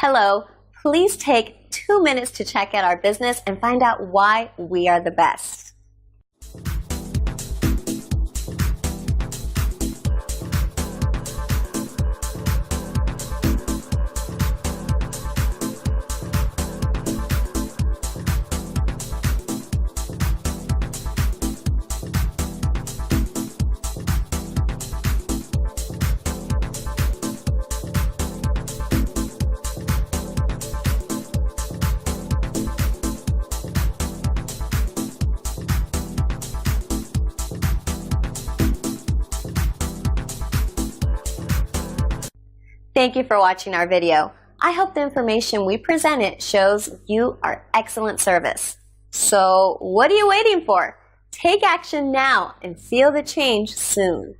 Hello, please take 2 minutes to check out our business and find out why we are the best. Thank you for watching our video. I hope the information we presented shows you our excellent service. So, what are you waiting for? Take action now and feel the change soon.